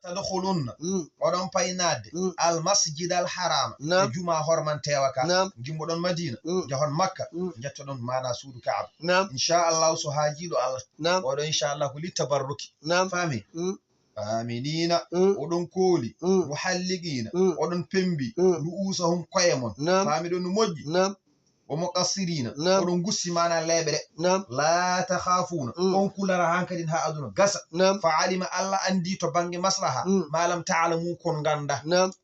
tadkhulunna odon paynade al masjid al haram juma hormantewa ka jimmoɗon madina jahon makka jettodon mana suudu ka'aba inchallahu so haajiɗo allah oɗon inchallahu li tabarruki fami aminina oɗon kooli muhalliqina oɗon pembi ru'usahum koye mon famiɗon no moƴƴi o muqassirina oɗon gussi mana leɓere la takhafuna on kulara hankadin ha aduna gasa fa alima allah andi to bange maslaha malam ta'lamu kon ganda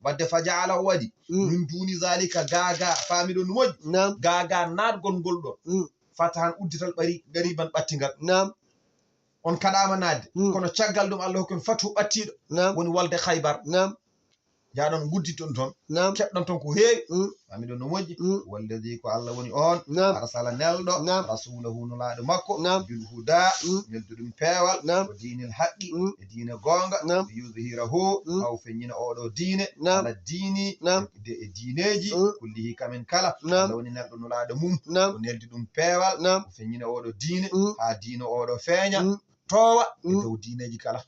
wadde fa ja'ala wadi min duni zalika gaga famiɗon no moƴƴi gaga nadgol ngol ɗon fatahan uddital ɓari gariban ɓattigal on kaɗama nadde kono caggal ɗum allah hokkon fatu ɓattiɗo woni walde khaybar jaɗon gudditon toon keɓɗon toon ko heewi famiɗon no moƴƴi walladi ko allah woni on arsala nelɗo rasulahu no laaɗo makko bil huda nelduɗum peewal o diinil haqqi e diine gonga yudhirahu aw feññina oɗo diine ala diini e diineji kullihi kamen kala allah woni nelɗo no laaɗo mum o neldi ɗum peewal o feññina oɗo diine ha diine oɗo feeña towa e dow diineji kala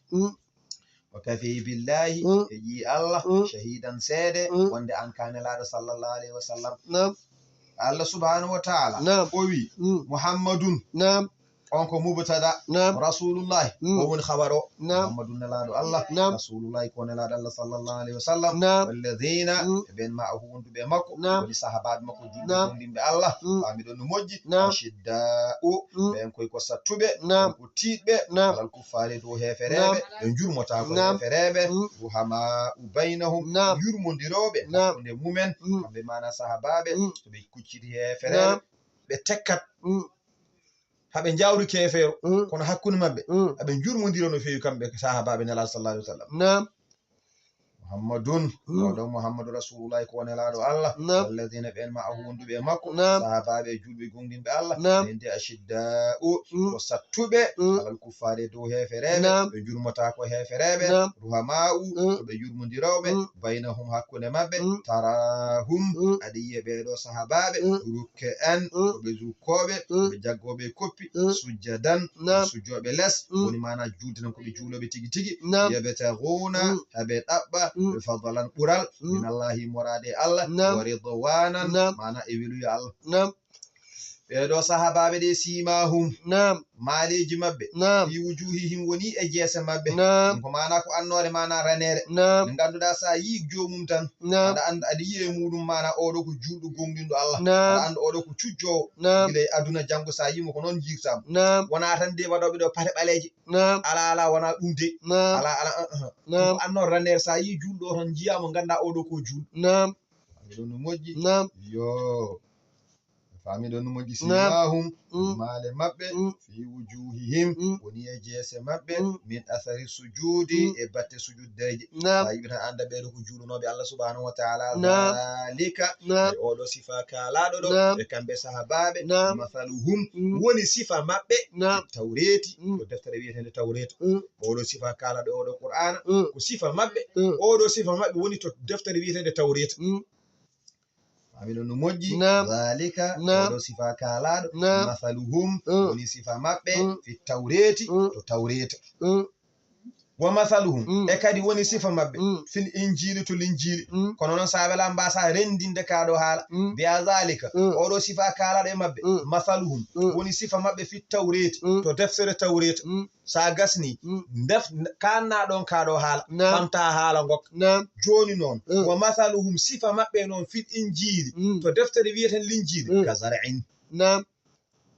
وكفي بالله يجي الله شهيدا سيدة وند أن كان الله صلى الله عليه وسلم الله سبحانه وتعالى قوي محمد onko mubtada rasulullah o woni khabaro muhammadun nalaado allah rasulullah ko nalaado allah sallallahu alaihi wasallam walladheena ben ma'ahu wondu be makko woni sahabaabe makko jundimbe allah amidon no mojji shidda'u ben koy ko sattube ko tiidbe alal kufaare do heferebe be jurmota ko heferebe ruhama bainahum yurmondirobe nde mumen be mana sahabaabe to be kuccidi heferebe be tekkat haɓe jawri kefeero kono hakkunde maɓɓe aɓe jurmodiro no feewi kamɓe sahabaɓe nelaɗo sallallahu alaihi wasallam muhammadun oɗo muhammadu rasulullahi ko nelaɗo allah alladina ɓen ma wonduɓe e makko sahabaɓe julɓe gonɗinɓe allah ende ashidda'u ko sattuɓe alal kuffare dow hefereɓe ɓe jurmota ko hefereɓe ruhama'u to ɓe jurmodiroɓe baynahum hakkunde maɓɓe tarahum aɗa yiya ɓeɗo sahabaɓe rukke en ɓe zukkoɓe ɓe jaggoɓe koppi sujjadan sujjoɓe less woni mana juldenan koɓe juuloɓe tigi tigi yabtaguna haɓe ɗaɓɓa بفضلا قرال من الله مراد الله ورضوانا معنا إبليا الله ɓeɗo sahabaɓe ɗe simahum maleji mabɓe fi wujuhihim woni e jeese mabɓe ko mana ko annore mana ranere nde ganduɗa sa yi jomum tan aɗa anda aɗa yiye muɗum mana oɗo ko julɗo gonɗinɗo allah aɗa anda oɗo ko cujjowo gila aduna janggo sa yimo ko noon jirtama wona tan de waɗoɓe ɗo paate ɓaleje ala wona ɗum de ala ko annore ranere sa yi julɗo o tan jiyamo ganda oɗo ko julɗo ɗon no moƴƴi yo famiɗon no moƴƴi simahum male maɓɓe fi wujuhihim woni e jeese maɓɓe min athari sujudi e batte sujuddeje sa yiɓe tan anda ɓeɗo ko juulonoɓe allah subhanahu wa taala zalika e oɗo sifa kalaɗo ɗo e kamɓe sahabaɓe mathaluhum woni sifa maɓɓe tawreti ko deftere wiyetende tawreta oɗo sifa kalaɗo oɗo qur'ana ko sifa maɓɓe oɗo sifa maɓɓe woni to deftere wiyetende tawreta amino no moƴƴi zalika oɗo sifa kalaɗo mathaluhum woni sifa maɓɓe fi tawreti to tawreta wa mathaluhum e kadi woni sifa maɓɓe fil injili to linjili kono noon sa wela mbasa rendinde kaɗo haala mbiya zalika oɗo sifa kalaɗo e maɓɓe mathaluhum woni sifa maɓɓe fi tawreti to deftere tawreta sa gasni kannaɗon kaɗo haala ɓamta haala gokka joni noon wa mathaluhum sifa maɓɓe noon fil injili to deftere wiyeten linjili ka zar'in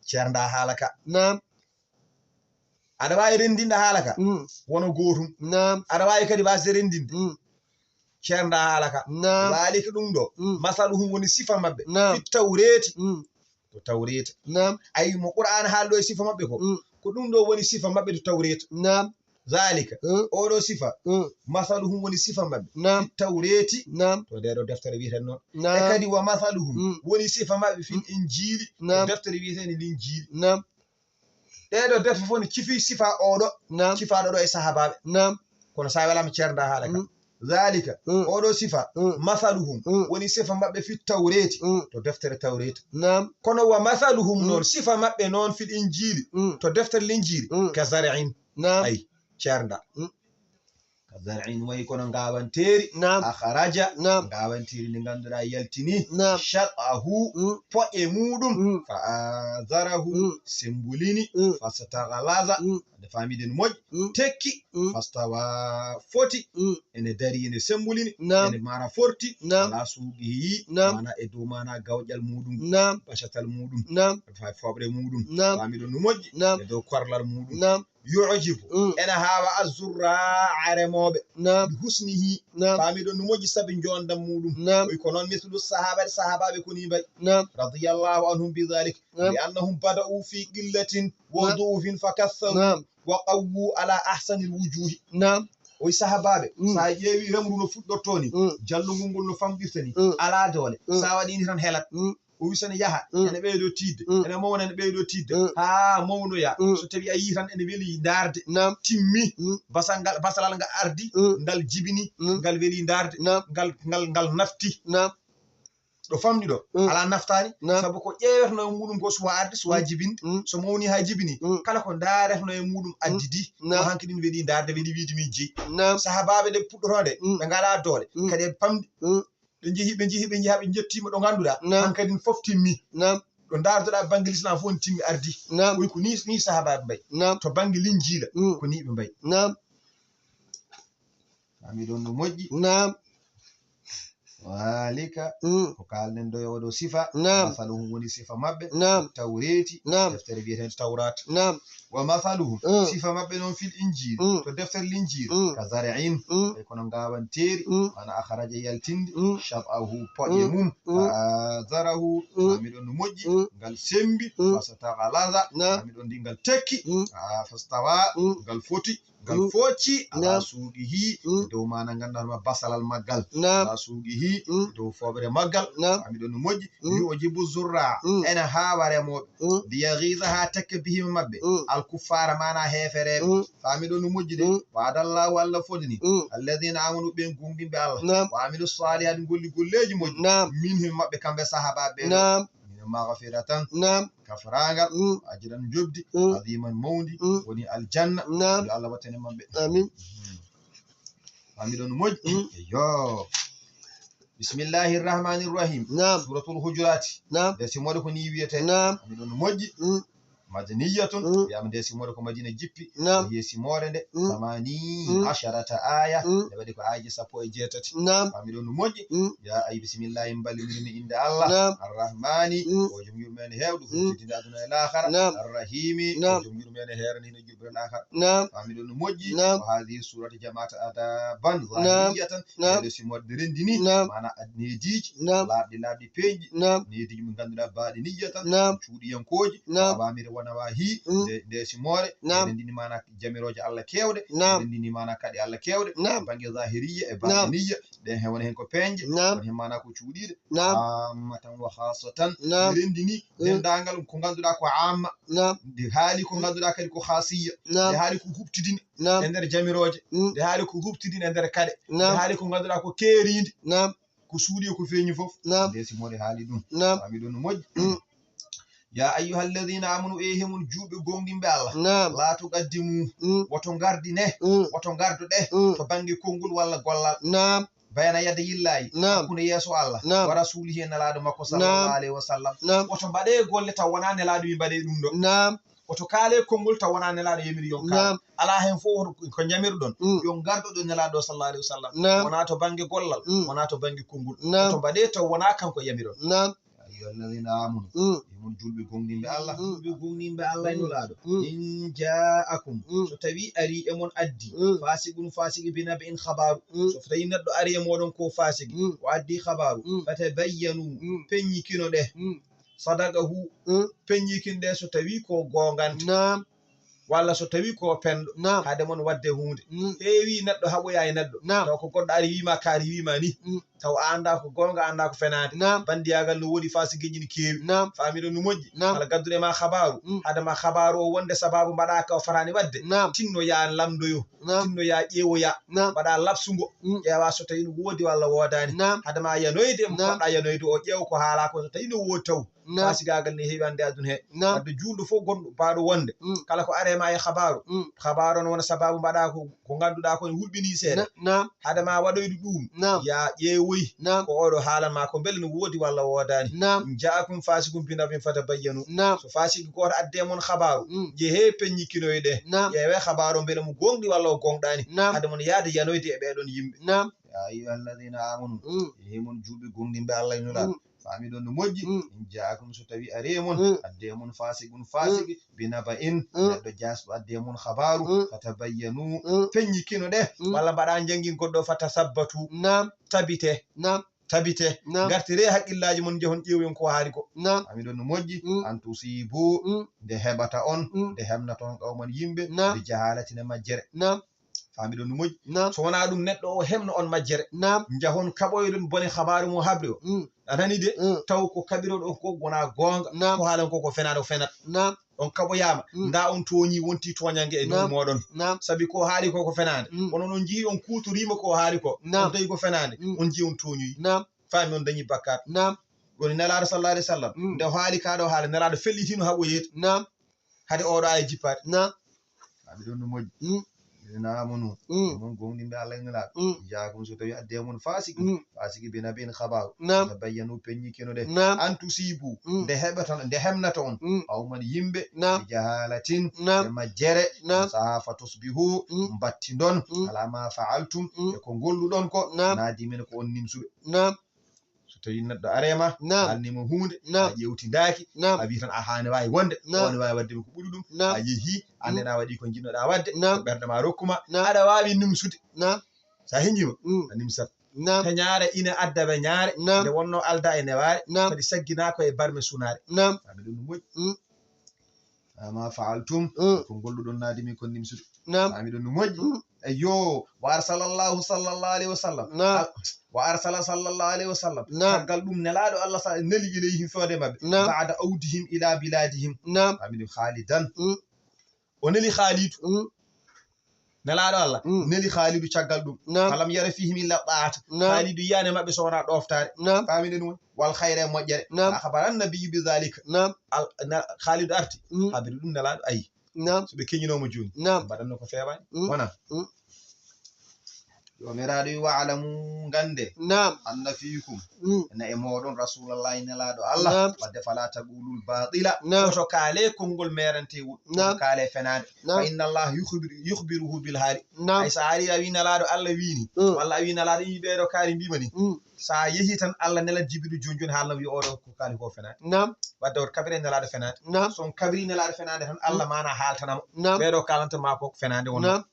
cerda haala ka aɗa wawi rendinde haala ka wono gotum aɗa wawi kadi wasde rendinde cerda haala ka zalika ɗum ɗo mathaluhum woni sifa maɓɓe fi tawreti to tawreta ayi mo qur'an haalɗo e sifa maɓɓe ko ɗum ɗo woni sifa maɓɓe to tawreta zalika oɗo sifa mathaluhum woni sifa maɓɓe fi tawreti to ndeɗo deftere wiyeten noon e kadi wa mathaluhum woni sifa maɓɓe fi injili to deftere wiyetende linjili ɗeɗo defte fof ne cifi sifa oɗo cifaɗo ɗo e sahabaɓe kono sa welama cerda haala ka zalika oɗo sifa mathaluhum woni sifa maɓɓe fi tawreti to deftere tawreta kono wa mathaluhum noon sifa maɓɓe noon fil injili to deftere linjili ka zar'in ay cerda kazar'in way kono ngawanteri akharaja ngawanteri ndi ganduɗa yaltini shaqahu poƴe muɗum fa azarahu sembulini fasataghlaza nde famiden moƴƴi tekki fastawa foti ene dari ene sembulini ene mana forti ala suuqi mana e dow mana gawƴal muɗum bacatal muɗum fa foɓre muɗum famidon no moƴƴi e dow korlal muɗum yu'jibu ena hawa azurra aremoɓe bi husnihi famidon no moƴƴi sabi jondam muɗum oy ko noon mislu sahabaɓe koni mbay radiyallahu anhum bi dhalik li annahum bada'u fi qillatin wa du'ufin fakatharu wa qawwu ala ahsani alwujuhi oy sahabaɓe sa ƴeewi remru no fuɗɗorto ni jallugol ngol no famɗirtani ala dole sa waɗini tan helat o wisane yaha ene ɓeydo tidde ene mawna ene ɓeydo tidde ha mawnoya so tawi a yi tan ene weeli darde timmi basalal ngal ardi ngal jibini ngal weeli darde ngal nafti ɗo famɗi ɗo ala naftani sabu ko ƴeewetno e muɗum ko suwa arde suwa jibinde so mawni ha jibini kala ko daaretno e muɗum addidi ko hanki ɗin weeli darde weeli wiide min jeeyi sahabaɓe ɗe puɗɗotode ɓe ngala doole kadi e pamɗi ɓe jeehi ɓe jettima ɗo ganduɗa hankadin fof timmi ɗo dardoɗa banggue l'islam fof ne timmi ardi ɓoy ko ni sahabaɓe mbay to banggue linjiila ko ni ɓe mbay ami ɗon no moƴƴi walika ko kalnen ɗo e oɗo sifa masaluhum woni sifa mabɓe tawreti deftere wiyeten tawrat wa masaluhum sifa mabɓe noon fil injil to deftere linjil ka zari'in e kono ngawanteri mana akharaja yaltinde shab'ahu poƴe mum zarahu miɗon no moƴƴi ngal sembi fasataghlaza miɗon ndi ngal tekki fastawa ngal foti ngal focci ala suuqihi dow mana gandanma basalal maggal ala suuqihi dow foɓre maggal miɗon no moƴƴi yu'jibu zurra ene hawa remoɓe liyaghiza ha tekke bihima mabɓe alkuffara mana hefereɓe famiɗon no moƴƴi de wadallahu allah fodini alladhina amanu ɓen gumɗinɓe allah wa amilu salihati golli golleji moƴƴi minhum mabɓe kamɓe sahabaɓe maghfiratan kafaragal ajiran jobdi aziman mawdi woni aljanna yo Allah wattane mabɓe amin amiɗon moƴƴi yo bismillahir rahmanir rahim suratul hujurat de simode ko ni wiyete amiɗon moƴƴi madaniyatun yam de simode ko madina jippi yesimore nde samani asharata aya de waɗi ko aaji 18 amiɗon no moƴƴi ya ay bismillahi mballimirmi inde allah arrahmani o jom yurmene hewɗo futtitinde aduna e lahara arrahimi o jom yurmene herani hino juɓɓere lahara amiɗon no moƴƴi ko hadi surati jama'ata adaban zahiriyatan de simode rendini mana nediji labɗi peñƴi nediji mo ganduɗa baɗi niyatan cuuɗiyankoji awamire wanawa hi nde simore rendini mana jamiroje allah kewɗe rendini mana kadi allah kewɗe banggue zahiriya e batiniya ɗen hewna hen ko peñje won hen mana ko cuuɗiɗe ammatan wa khasatan rendini dendagal ko ganduɗa ko amma nde haali ko ganduɗa kadi ko khasiya nde haali ko hubtidini e nder jamiroje nde haali ko hubtidini e nder kade nde haali ko ganduɗa ko keeride ko suuɗi ko feeñi fof nde simore haali ɗum amiɗon no moƴƴi ya ayyuha alladhina amanu ehimul juuɓe gonɗinɓe allah la tuqaddimu woto gardine woto garduɗe to banggue konngol walla gollal bayana yadde yillayi hakkude yeeso allah wa rasulihi e nelaɗo makko sallallahu alayhi wa sallam woto mbaɗe golle taw wona nelaɗo wi mbaɗe ɗum ɗo woto kaale konngol taw wona nelaɗo yemiri yon kaal ala hen fof ko jamirɗon yon gardoɗo nelaɗo sallallahu alayhi wa sallam wona to banggue gollal wona to banggue konngol woto mbaɗe taw wona kanko yamiron alladhina amanu mun julɓe gonɗinɓe allah julɓe gonɗinɓe allah nulaɗo in ja'akum so tawi ari e mon addi fasigi binabe in khabaru so tawi neɗɗo ari e moɗon ko fasigi o addi khabaru fatabayyanu peññikino ɗe sadaqahu peññikinɗe so tawi ko gonganta walla so tawi ko penɗo hade mon wadde hunde heewi neɗɗo haɓoya e neɗɗo taw ko goɗɗo ari wima kaari wima ni taw anda ko gonga anda ko fenade bandiyagal no wodi fasigueji ni kewi famiɗo no moƴƴi ala gaddude ma habaru hadama habaru o wonde sababu mbaɗa ka o farani wadde tinno ya lamdoyo tinno ya ƴeewoya mbaɗa labsugo ƴeewa so tawi no wodi walla wodani hadama yanoyde mo poɗɗa yanoyde o ƴeew ko haala ko so tawi no wodi taw fasigagal ne heewi ande aduna he wadde julɗo fof gonɗo baɗo wonde kala ko arema e habaru habaru no wona sababu mbaɗa ko ganduɗa ko ne hulɓini seeɗa hadama waɗoyde ɗum ya ƴeewoy ko oɗo haalanma ko beele no wodi walla wodani jaakum fasikum binabin fatabayyanu so fasiki goto adde mon habaru jeehe peññikkinoyɗe ƴeewe habaru beele mo gonɗi walla o gonɗani hade mon yaade yanoyde e ɓeɗon yimɓe ya ayyuhalladina amanu hemon juuɓe gonɗinɓe Allah inulaɗo fami ɗon no moƴƴi in jaakum so tawi aremon adde mon fasikun fasiki binaba in neɗɗo jasɗo adde mon habaru fatabayyanu peññikkino ɗe walla mbaɗa jangin goɗɗo fatasabbatu tabite gartire haqqillaji mon jehon ƴeewen ko haali ko fami ɗon no moƴƴi an tusibu nde heɓata on nde hemnata on qawman yimɓe ɓe jahalatine majjere fami ɗon no moƴƴi so wona ɗum neɗɗo o hemno on majjere jahon kaɓoyɗon bone habaru mo haɓre o anani de taw ko kaɓiroɗo ko wona gonga ko haalan ko fenade o fenat on kaɓoyama nda on toñi wonti toñangue e dow moɗon saabi ko haali ko fenade onon on jii on kutorima ko haali ko on tawi ko fenade on jii on toñoyi fami on dañi bakkat woni nelaɗo sallallahu alih w sallam nde haali kaɗo haala nelaɗo fellitino haɓoyeeto hade oɗo aya jippade fami ɗon no moƴƴi namunu mon gonɗinɓe Allah inulaɗo jaakum so tawi adde mon fasiki binabin habaru tabayyanu peññikkino ɗe an tusibu nde heɓata nde hemnata on awman yimɓe ɓe jahalatin e majjere saha fa tusbihu battidon alama fa'altum e ko golluɗon ko nadimen ko on nimsuɓe so tawi neɗɗo arema halnimo hunde a ƴewtidaki a wi tan a hani wawi wonde one wawi waddemi ko ɓuuri ɗum a yeehi andena waɗi ko jinnoɗa wadde ko ɓerde ma rokkuma aɗa wawi nimsude sa heñima a nimsat heñare ina addaɓe ñaare nde wonno alda e neware kadi sagginako e barme sunare ami ɗum no moƴƴi ama faaltum ko golluɗon nadimi kon nimsude ami ɗum no moƴƴi eyo wa arsalallahu sallallahu alayhi wa sallam wa arsala sallallahu alayhi wa sallam taggal ɗum nelaɗo Allah sa neli ilayhim fewde mabɓe ba'da awdihim ila biladihim ami ɗum khalidan o neli khalidu nelaɗo Allah neli khalidu caggal ɗum falam yara fihim illa ta'ata khalidu yiyane mabɓe so wona ɗoftare famiɗen won wal khayre moƴƴere akhbaran nabiyyu bi zalika khalidu arti habiru ɗum nelaɗo ayi so ɓe keñinomo joni mbaɗanno ko fewani wona jomiraɗo wi wa'lamu gande anna fikum na e moɗon rasulullahi nelaɗo Allah wadde fala taqulul batila oto kaale konngol merantewol oto kaale fenade fa inna Allah yukhbiruhu bil hali ay sa ari a wi nelaɗo Allah wini walla a wi nelaɗo yi ɓeɗo kaari mbimani sa yeehi tan Allah nelat jibiɗo joni joni haalno wi oɗo ko kaali ko fenade wadde oto kabire nelaɗo fenade son kabiri nelaɗo fenade tan Allah mana haaltanamo ɓeɗo kalantama ko fenade wonno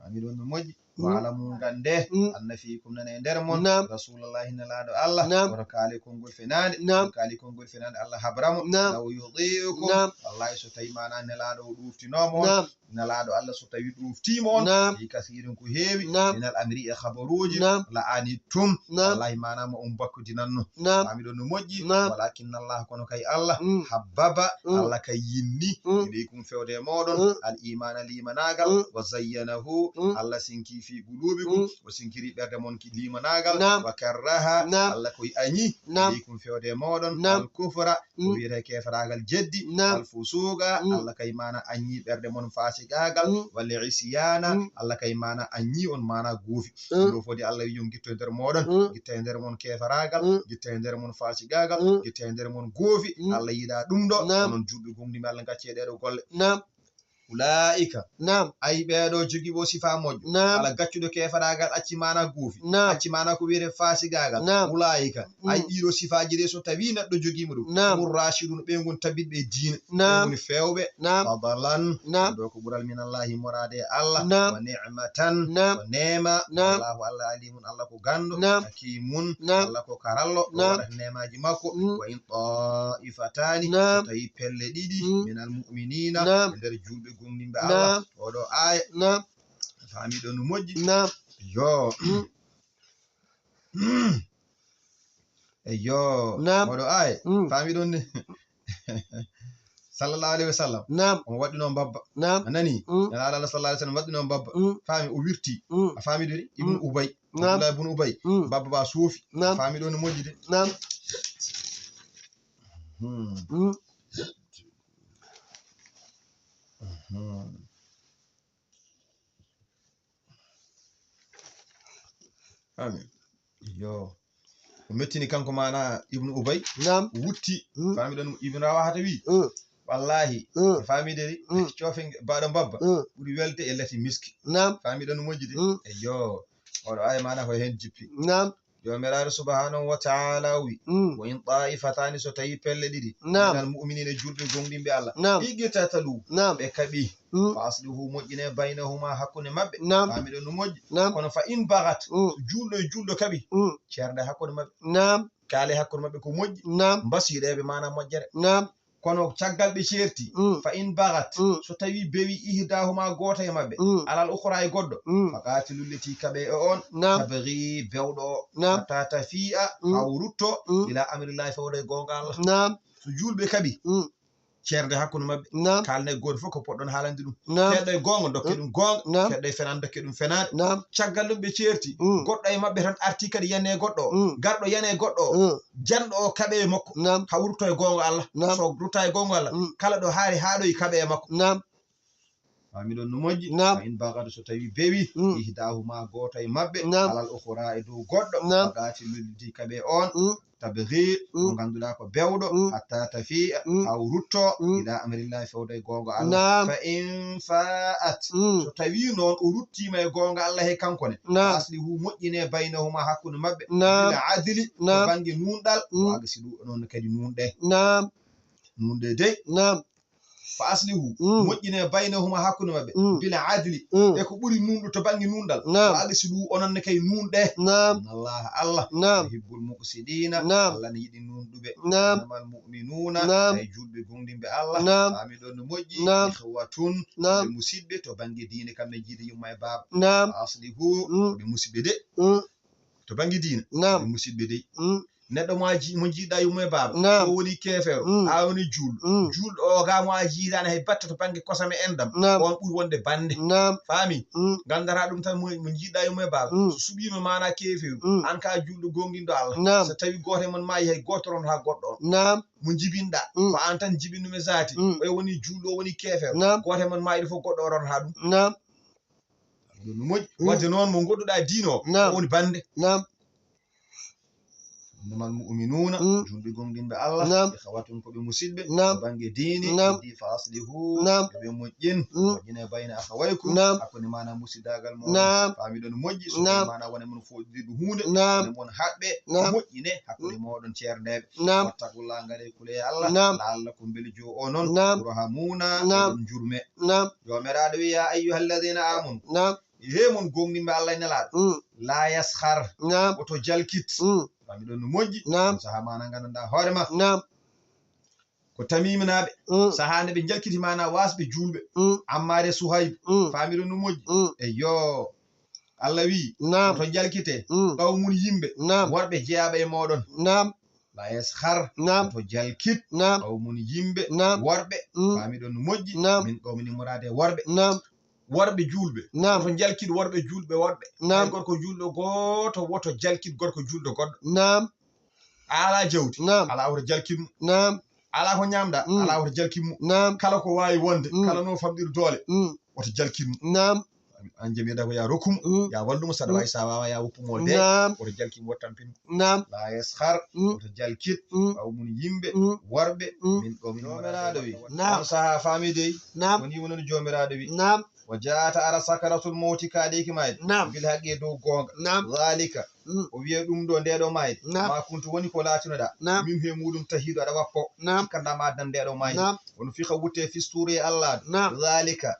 ami ɗon no moƴƴi wa'lamu gande anna fikum nana e nder mon rasulullahi nelaɗo Allah oto kaali konngol fenade kaali konngol fenade Allah habramo law yudiukum wallahi so tawi mana nelaɗo o ɗuftinomo on nelaɗo Allah so tawi ɗuftima on fi kasirin ko heewi minal amri e habaruji la anittum wallahi manama on bakkudinanno ami ɗon no moƴƴi walakinna Allah kono kay Allah habbaba Allah kay yinni ilaykum fewde moɗon al imana limanagal wa zayyanahu Allah sinki fi qulubikum o sinkiri ɓerde mon ki limanagal wa karraha Allah koye añi ilaykum fewde moɗon al kufra ko wiyete kefaragal jeddi al fusuga Allah kay mana añi ɓerde mon fasigagal walla isyana Allah kay mana añi on mana goofi ɗo fodi Allah wi yon guitto e nder moɗon guitta e nder mon kefaragal guitta e nder mon fasigagal guitta e nder mon goofi Allah yiɗa ɗum ɗo onon juuɓe gomdimi Allah gacce ɗeɗo golle ulaika ay ɓeɗo jogi bo sifa moƴƴo ala gaccuɗo kefaragal acci mana goofi acci mana ko wiyete fasigagal ulaika ay ɗiɗo sifaji ɗe so tawi neɗɗo jogimo ɗum ɗum rashidun ɓe gon tabitɓe diina ɓe goni fewɓe fadalan ɗo ko ɓural minallahi morade Allah wa ni'matan wa nema Allahu Allah alimun Allah ko gando hakimun Allah ko karallo ɗo waɗata nemaji makko wa in ta'ifatani tawi pelle ɗiɗi minal mu'minina e nder julɓe gomdinɓe Allah oɗo aya famiɗo no moƴƴi yo eyo moɗo ay fami ɗon ne sallallahu alaihi wasallam on waɗino babba anani nana Allah sallallahu alaihi wasallam waɗino babba fami o wirti a fami de ibn ubay Abdullah ibn ubay babba ba sofi fami ɗon moƴƴi de fami yo o mettini kanko mana ibn ubay wutti fami ɗon ibn rawahata wi wallahi fami de cofe baɗo babba ɓuri welde e lati miski fami ɗon moƴƴi de eyo oɗo ay mana ko hen jippi jomiraɗo subhanahu wa ta'ala wi wa in ta'ifatani so tawi pelle ɗiɗi minal mu'minina julɓe gonɗinɓe Allah iggitatalu ɓe kaɓi fa aslihu moƴƴine baynahuma hakkunde mabɓe fami ɗon no moƴƴi kono fa in bagat julɗo e julɗo kaɓi cerde hakkude mabɓe kaale hakkude mabɓe ko moƴƴi mbasiɗeɓe mana moƴƴere kono caggal ɓe certi fa in bagat so tawi bewi ihdahuma goto e mabɓe alal ukhra e goɗɗo faqatilu llati kaɓe e on tabghi bewɗo hatta tafi'a haw rutto ila amrillahi fawde gonga Allah so julɓe kaɓi cerde hakkude mabɓe kalne goto fof ko poɗɗon haalande ɗum keɗɗo e gonga dokke ɗum gonga keɗɗo e fenade dokke ɗum fenade caggal ɗum ɓe certi goɗɗo e mabɓe tan arti kadi yane goɗɗo o garɗo yane goɗɗo o janɗo o kaɓe e makko haw rutto e gonga Allah so rutta e gonga Allah kala ɗo haari haaɗoyi kaɓe e makko fami ɗon no moƴƴi fa in bagadu so tawi bewi ihdahuma goto e mabɓe alal ukhra e dow goɗɗo faqati lulliti kaɓe on tabghi ko ganduɗa ko bewɗo hatta tafi'a haw rutto ila amrillahi fawde e gonga Allah fa in fa'at so tawi noon o ruttima e gonga Allah he kankone aslihu moƴƴine baynahuma hakkude mabɓe bila adli ko bange nunɗal waga siɗu noon kadi nunɗe nunɗe dey fa aslihu moƴƴine baynahuma hakkude mabɓe bila adli e ko ɓuri nunɗo to bange nunɗal waga siɗu ononne kay nunɗe Allah yuhibbul muqsidina Allah ne yiɗi nunɗuɓe innamal mu'minuna ay julɓe gonɗinɓe Allah fami ɗon no moƴƴi ikhwatun ɓe musidɓe to bange diine kamɓe jiiɗi yumma e baba fa aslihu ɓe musidɓe de to bange diine ɓe musidɓe de neɗɗo mo jiiɗa yumma e baba so woni kefero a woni julɗo o ga mo a jiidani hay batta to bange kosam e endam on ɓuri wonde bande faami gandata ɗum tan mo jiiɗa yumma e baba so suɓima mana keferu an ka julɗo gonɗinɗo Allah so tawi goto e mon maayi hay goto ron ha goɗɗo on mo jibinɗa ko an tan jibinɗum e zati o woni julɗo o woni kefero goto e mon maayi fof goɗɗo o ron ha ɗum no moƴƴi wadde noon mo goɗɗuɗa diino o woni bande innamal mu'minuna julɓe gonɗinɓe Allah ikhwatun ko ɓe musidɓe bange diini di fa aslihu ɓe moƴƴin moƴƴine bayna akhawaykum hakkunde mana musidagal mo fami ɗon moƴƴi so mana wona mon foɗiɗo hunde wona mon haɓɓe moƴƴine hakkunde moɗon cerdeɓe wattaqullaha ngare kule Allah la'allakum beli jo o noon turhamuna ɗon jurme jomiraɗo wi ya ayyuhalladhina amanu he mon gonɗinɓe Allah nelaɗo la yaskhar oto jalkit fami ɗon no moƴƴi saha mana gandanɗa hoorema ko tamiminaɓe saha nde ɓe jalkiti mana wasɓe julɓe ammare Suhayb fami ɗon no moƴƴi eyo Allah wi to jalkite ɓawmum yimɓe worɓe jeyaɓe e moɗon la yaskhar to jalkit ɓawmum yimɓe worɓe fami ɗon no moƴƴi min ɓawmini murade worɓe worɓe julɓe to jalkit worɓe julɓe worɓe gorko julɗo goto woto jalkit gorko julɗo goɗɗo ala jawdi ala woto jalkitmo ala ko ñamɗa ala woto jalkitmo kala ko wawi wonde kala no famɗiri doole woto jalkitmo an jamiɗa ko ya rokkumo ya wallumo saɗa wawi sa wawa ya woppumo de woto jalkitmo wottampinmo la yaskhar woto jalkit ɓawmum yimɓe worɓe min jomiraɗo wi on saha fami dey woni wonon jomiraɗo wi وجاءت على سكرة الموت كاديك مايد بالحق دو غونغ ذلك o wiya ɗum ɗo ndeɗo mayde ma kuntu woni ko latinoɗa min he muɗum tahiɗo aɗa wappo sikkandama dan ndeɗo mayde wono fiha wutte fisturi e Allah zalika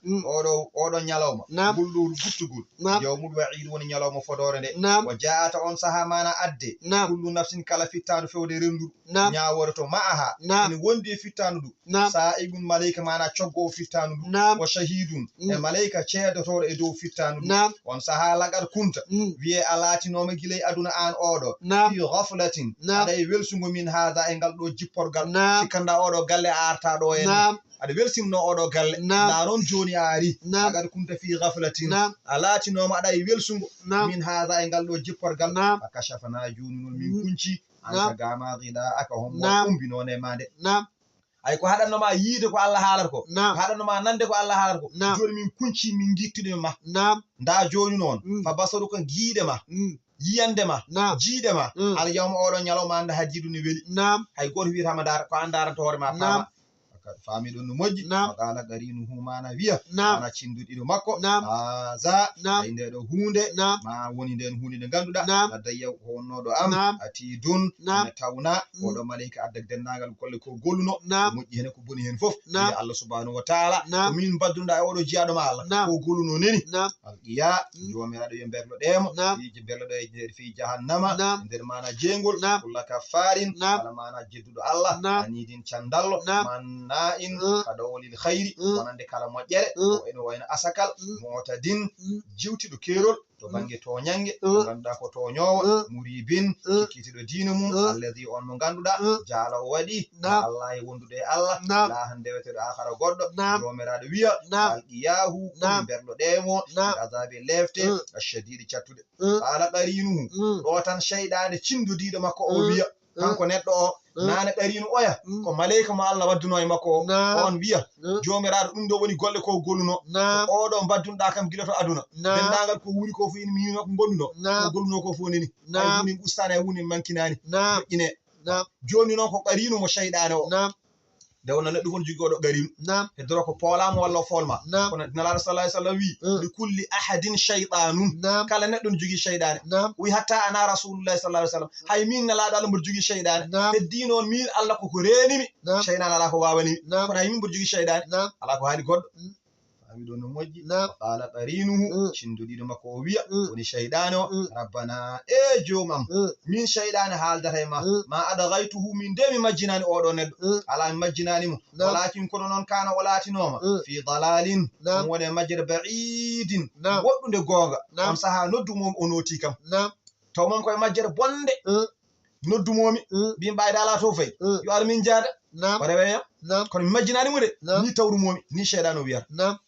oɗo ñalawma gullul guttugul yawmul wa'id woni ñalawma fodore nde o jaata on saha mana adde kullu nafsin kala fittanu fewde rendu ñawore to ma'aha ene wondi e fittanu ɗu sa igun malayika mana coggo fittanu ɗu o shahidun e malayika ceedotoɗo e dow fittanu ɗu on saha lagat kunta wiye a latinoma guila gilay aduna an oɗo fi ghaflatin aɗa e welsugo min hada e ngal ɗo jipporgal sikkanda oɗo galle a arta ɗo en aɗa welsimno oɗo galle ndaron joni a ari agad kunta fi ghaflatin a laatinoma aɗa e welsugo min hada e ngal ɗo jipporgal fa kashafana junino min kunci anka gama ghida aka hommo umbinone mande ay ko haɗannoma yiide ko Allah haalata ko haɗannoma nande ko Allah haalata ko joni min kunci min gittude ma nda joni noon fa basaru ko giide ma yiyande ma jiide ma al yawma oɗon ñalawma anda hajidu ni weli hay goto wiyatama dara ko an daranta hoore ma fama faami ɗon no moƴƴi qala qarinuhu mana wiya mana cinduɗiɗo makko haza ay nde ɗo hunde ma woni nden hunde nde ganduɗa ladayya ko wonnoɗo am atidun ene tawna oɗo malayika adda dendagal kolle ko golluno moƴƴi hene ko boni hen foof wiya Allah subhanahu wa taala ko min badduɗa e oɗo jiyaɗo ma Allah ko golluno neni alqiya jomiraɗo yo berlo ɗemo yiji berloɗo e nder fi jahannama nder mana jeygol kulla kaffarin ala mana jedduɗo Allah anidin candallo man in kada wolil khayri wonande kala moƴƴere o eno wayno asakal motadin jiwtiɗo kerol to bange toñange ganduɗa ko toñowo muribin kikkitiɗo diina mum alladhi on mo ganduɗa jaala o waɗi Allah e wondude e Allah la ndeweteɗo akhara goɗɗo jomiraɗo wiya alqiyahu komi berloɗemo azabe lefte ashadidi cattude ala qarinuhu ɗo tan sheyɗade cindudiɗo makko o wiya kanko neɗɗo o nane qarinu oya ko malayika mo Allah wadduno e makko on wiya jomiraɗo ɗum ɗo woni golle ko golluno oɗo baddunɗa kam gila to aduna dendagal ko wuri ko fu in mino ko golluno ko golluno ko fu neni ay hunin ustana e hunin mankinani ine joni noon ko qarinu mo sheyɗane o nde wonno neɗɗo kon jogi oɗo qarinu heddoro ko poolama walla o folma kono nelaɗo sallah alih sallam wi li kulli ahadin shaytanun kala neɗɗo ne jogui sheyɗane wi hatta ana rasulullahi sallah alih sallam hay min nelaɗo Allah mboɗo jogui sheyɗane heddi noon min Allah koko renimi sheyɗane ala ko wawanimi kono hay min mboɗo jogui sheyɗane ala ko haali goɗɗo ami ɗo no moƴƴi qala qarinuhu cinduɗiɗo makko o wiya woni sheyɗane o rabbana e jomam min sheyɗane haaldata e ma adghaytuhu min nde mi majjinani oɗo neɗɗo ala mi majjinanimo walakin kono noon kana o laatinoma fi dalalin ɗum woni e majjere ba'idin woɗɗude gonga on saaha noddumomi o noti kam taw man koye majjere bonde noddumomi mbimi ɓayde ala to fayi yo ar min jaada o reweyam kono mi majjinanimo de ni tawrumomi ni sheyɗane o wiyata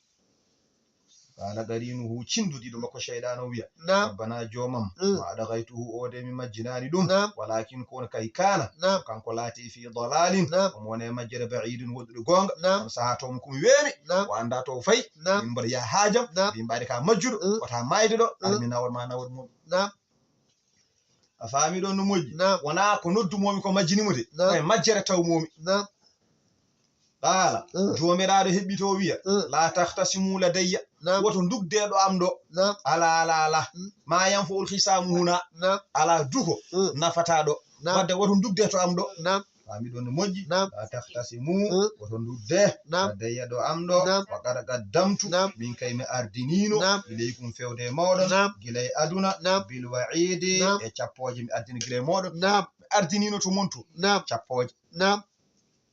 qala qarinuhu cinduɗiɗo makko sheyɗane o wiya rabbana jomam ma adghaytuhu ode mi majjinani ɗum walakin kono kay kana kanko laati fi dalalin omo woni e majjere ba'idin woɗɗude gonga on saaha tomo komi weemi o anda to fayi min mbaɗa ya haajam min mbayde ka majjuɗo wota mayde ɗo armi naworma nawor mum a faami ɗon no moƴƴi wona ko noddumomi ko majjinimo de koye majjere tawmomi qala jomiraɗo heɓɓi to wiya la tahtasimu ladayya woto dugdeɗo am ɗo ala ma yanfa'ul hisamu huna ala duko nafataɗo wadde woto dugde to am ɗo fami ɗon no moƴƴi la tahtasimu woto dugde ladayya ɗo am ɗo wa qad qaddamtu min kay mi ardinino ileykum fewde moɗon gilay aduna bil wa'idi e cappoje mi ardini gilay moɗon mi ardinino to montu cappoje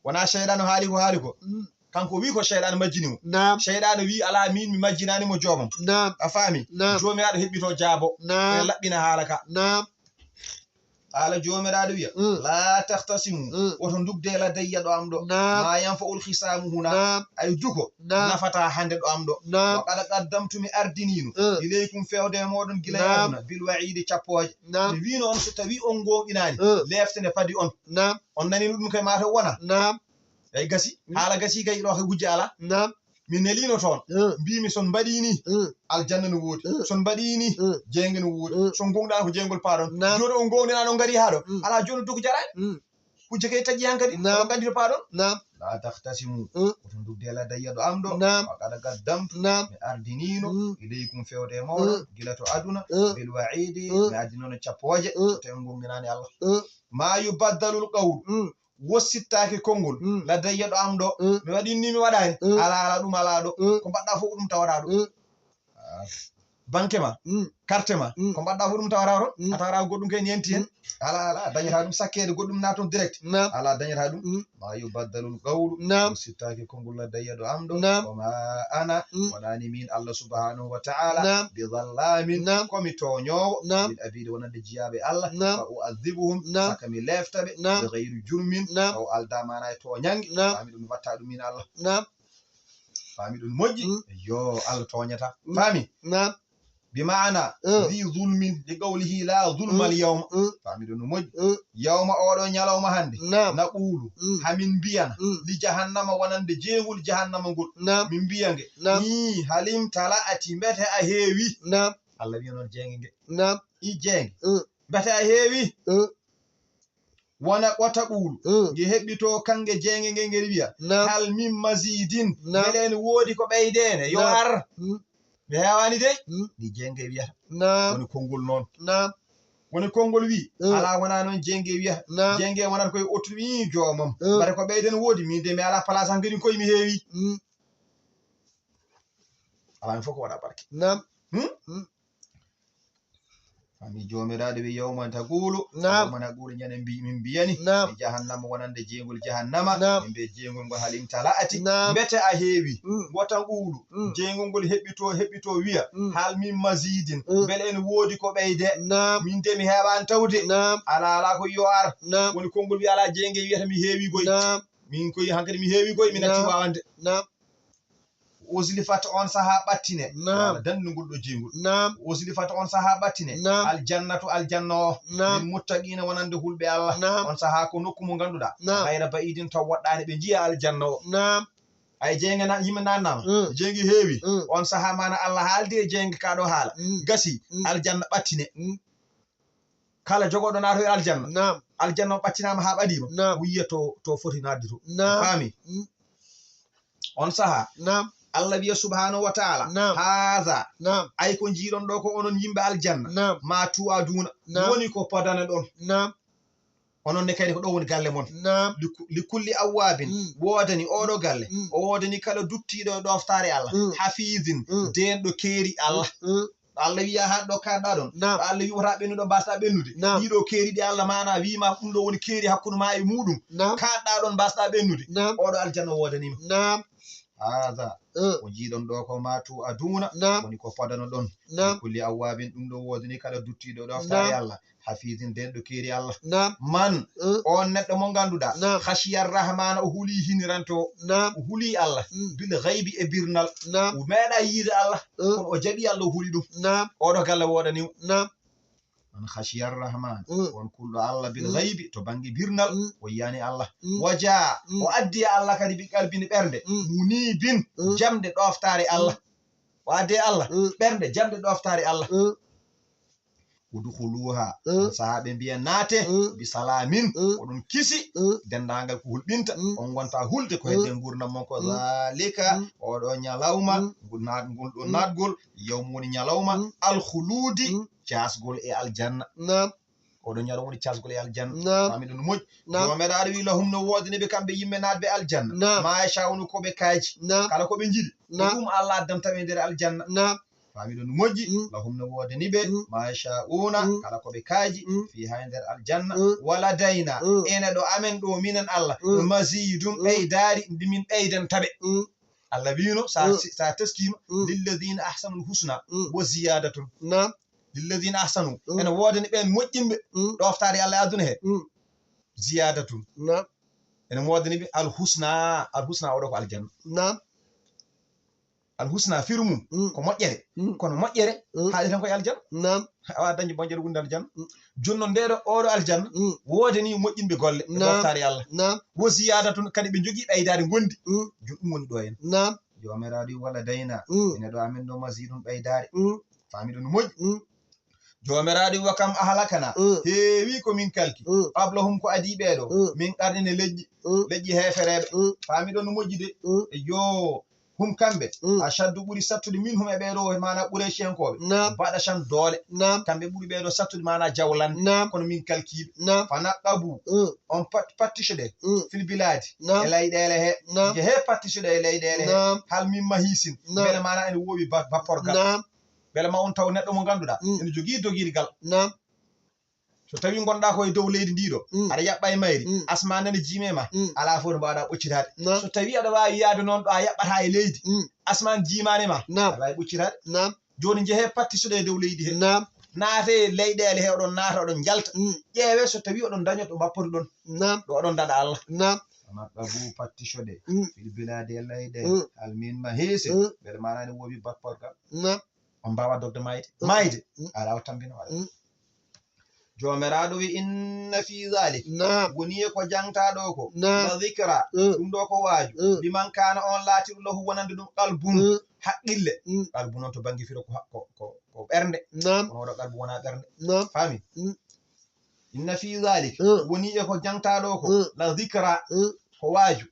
wona sheyɗane haali ko haali ko kanko wi ko sheyɗane majjinimo sheyɗane wi ala min mi majjinanimo jomam a faami jomiraɗo heɓɓito jaabo e laɓɓina haala ka haala jomiraɗo wiya la tahtasimu woto dugde ladayya ɗo am ɗo ma yanfa'ul hisamu huna ay duko nafata hande ɗo am ɗo wa qad qaddamtu mi ardinino ileykum fewde moɗon gila aduna bil wa'idi cappoje mi wino on so tawi on gonɗinani leftene padi on on nani ɗum kay mata wona ay gasi haala gasi kay ɗo ka gujje ala min nelino toon mbimi son mbaɗini aljanna no woodi son mbaɗini jeyge no woodi son gonɗani ko jeygol paaɗon joni on gonɗinano gari haɗo ala joni dogu jarani kujje kay taƴi han kadi on gandi to paaɗon la tahtasimu oton dugde ladayya ɗo am ɗo waqad qaddamtu mi ardinino ileykum fewde mawɗo gila to aduna bil wa'idi mi ardinono cappoje so tawi gonɗinani Allah ma yubaddalul qawlu wossittake konngol ladayya ɗo am ɗo mi waɗinni mi waɗani ala ɗum ala ɗo ko mbaɗɗa fof ɗum tawaɗa ɗo banque ma carte ma ko mbaɗɗa ko ɗum tawata toon a tawata goɗɗum kay yenti hen ala dañata ɗum sakkede goɗɗum na toon direct ala dañata ɗum ma yubaddalul qawlu o sittaki konngol ladayya ɗo am ɗo wama ana waɗani min Allah subhanahu wa ta'ala bi dhallamin komi toñowo bil abide wonande jiyaɓe Allah fa u'adhibuhum saka mi leftaɓe bi ghayri jurmin o aldamana e toñangue fami ɗum mi watta ɗum min Allah fami ɗum moƴƴi yo Allah toñata fami بمعنى ذي ظلم لقوله لا ظلم اليوم فامي دون موج يوم اودو نيالوما هاندي نقول همين بيان لجهنم ونند جيغول جهنم غول من بيانغي ني حليم تلااتي مبete a heewi Allah wi non jengenge i jeng bete a heewi wona ɓota ɓuulu nge heɓɓito kange jengenge ngel wiya hal min mazidin beɗen woodi ko ɓeydene yo ar mi hewani dey ni jenge wiyata woni konngol noon woni konngol wi ala wona noon jenge wiyata jenge wonata koye ottu wi joomam bare ko ɓeyden woodi min de mi ala place han kadi koye mi heewi ala mi fof ko waɗa barke ami jomiraɗo wi yawman taqulu yawman aqulu ñande min mbiyani mi jahannama wonande jeengol jahannama min mbiye jeengol ngol halim tala'ati mbete a heewi wota quulu jeengol ngol heɓɓito wiya hal min mazidin beele en woodi ko ɓeyde min de mi heɓani tawde ala ko yo ar woni konngol wi ala jeenge wiyata mi heewi goy min koy hankadi mi heewi goy mi natti wawande oslifata on saha ɓattine dandugol ɗo jeengol oslifata on saha ɓattine aljannatu aljanna o min muttaqina wonande hulɓe Allah on saha ko nokku mo ganduɗa hayra ba'idin taw woɗɗani ɓe jiya aljanna o ay jeenge yimɓe nannama jeengi heewi on saha mana Allah haaldi e jeenge kaɗo haala gasi aljanna ɓattine kala jogoɗo nato e aljanna aljanna o ɓattinama ha ɓaɗima wiya to foti nadde to faami on saha Allah wiya subhanahu wa ta'ala haza ay ko jiiɗon ɗo ko onon yimɓe aljanna ma tu'a duna woni ko padana ɗon onon ne kadi ko ɗo woni galle mon li kulli awwabin wodani oɗo galle o wodani kala duttiɗo e ɗoftare Allah hafizin denɗo keeri Allah Allah wiya ha ɗo kaɗɗa ɗon Allah wi wota ɓennuɗo mbasɗa ɓennude ɗiɗo keeriɗe Allah mana wima ɗum ɗo woni keeri hakkude ma e muɗum kaɗɗa ɗon mbasɗa ɓennude oɗo aljanna wodanima haza ko jiiɗon ɗo ko matu aduna woni ko fadano ɗon kulli awwabin ɗum ɗo wodani kala duttiɗo ɗoftare Allah hafizin denɗo keeri Allah man on neɗɗo mo ganduɗa khashiyar rahmana o huuli hiniranto o huuli Allah bil ghaibi e birnal o meeɗa yiide Allah kono o jaɓi Allah o huuli ɗum oɗo galle woɗanimo man khashiyar rahman won kulɗo Allah bil ghaibi to bangi birnal o yiyani Allah waja o addi Allah kadi bi qalbini ɓernde munibin jamde ɗoftare Allah o addi Allah ɓernde jamde ɗoftare Allah udkhuluha sahaɓe mbiya naate bi salamin oɗon kisi dendagal ko hulɓinta on gonta hulde ko hedde gurnam mon ko zalika oɗo ñalawma ngol ɗo natgol yawmu woni ñalawma alkhuludi casgol e aljanna oɗo ñalo woni casgol e aljanna fami ɗum moƴƴi jomeɗaɗo wi lahum no wodani ɓe kamɓe yimɓe natɓe aljanna ma yashawnu koɓe kaaji kala koɓe jiiɗi ɗum Allah addamtaɓe nder aljanna fami ɗum moƴƴi lahum no wodani ɓe ma yasha'una kala koɓe kaaji fi ha nder aljanna wala dayna ene ɗo amen ɗo minen Allah mazidum ɓeydari ndimin ɓeydantaɓe Allah wino sa teskima lilladina ahsanul husna wa ziyadatun lilladina ahsanu ene wodani ɓen moƴƴinɓe ɗoftare Allah aduna he ziyadatun ene wodani ɓe alhusna oɗo ko aljanna alhusna firu mum ko moƴƴere kono moƴƴere haali tan koye aljanna awa dañde moƴƴere wonde aljanna jonno ndeɗo oɗo aljanna wodani moƴƴinɓe golle e ɗoftare Allah wo ziyadatun kadi ɓe jogui ɓeydade gondi jon ɗum woni ɗo hen jomiraɗo walla dayna ene ɗo amen ɗo masidum ɓeydare fami ɗum no moƴƴi jomiraɗo wa kam ahlakana heewi ko min kalki qablahum ko adi ɓeɗo min qarnine leƴƴi hefereɓe fami ɗon no moƴƴi de yo hum kamɓe ashaddu ɓuri sattude min hum e ɓeɗo mana ɓurecenkoɓe mbaɗa can doole kamɓe ɓuri ɓeɗo sattude mana jawlande kono min kalkiɓe fanaqabu on pattice ɗe fil biladi e leyɗele he je he pattice ɗe e leyɗele he hal min mahisin beele mana ene wowi bapporgal beele ma on taw neɗɗo mo ganduɗa ene jogii dogirgal nam so tawi gonɗa koye dow leydi ndiɗo aɗa yaɓɓa e mayri asma nane jiime ma ala fof no mbawɗa ɓoccitade so tawi aɗa wawi yaade noon ɗo a yaɓɓata e leydi asman jiimani ma aɗa wawi ɓoccitade nam joni jeehe pattisoɗe e dow leydi he nam naate leyɗele he oɗon naata oɗon jalta ƴeewe so tawi oɗon daña ɗo bappoto ɗon nam ɗo oɗon daɗa Allah nam maɓɓa bu pattisoɗe fiɗi bilade e leyɗe almin ma heese beele manani wowi bapporgal nam on mbawa dogde mayde ala o tambino waɗa jomiraɗo wi inna fi dhalik woni ko jangtaɗo ko la dhikra ɗum ɗo ko waaju liman kana on laatiɗo lahu wonande ɗum qalbun haqqille qalbu noon to bangi firo ko ɓernde kono waɗa qalbu wona ɓernde faami inna fi dhalik woni ko jangtaɗo ko la dhikra ko waaju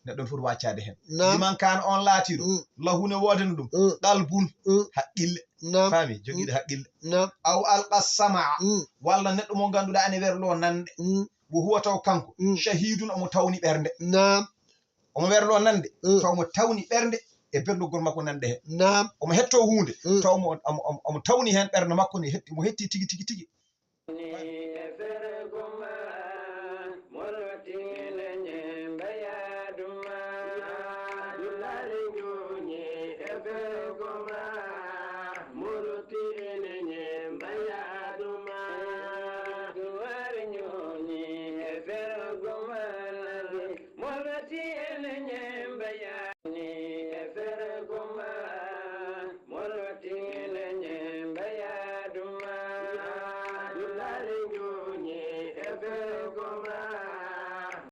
neɗɗon foti waccade hen liman kana on laatiɗo lahu ne wodani ɗum qalbun haqqille faami jogiiɗo haqqille aw alqa samaa walla neɗɗo mo ganduɗa ane werlo nande wo huwa taw kanko shahidun omo tawni ɓernde omo werlo nande taw mo tawni ɓernde e berndugol makko nande he omo hetto hunde taw omo tawni hen ɓernde makko ne mo hetti tigi tigi tigi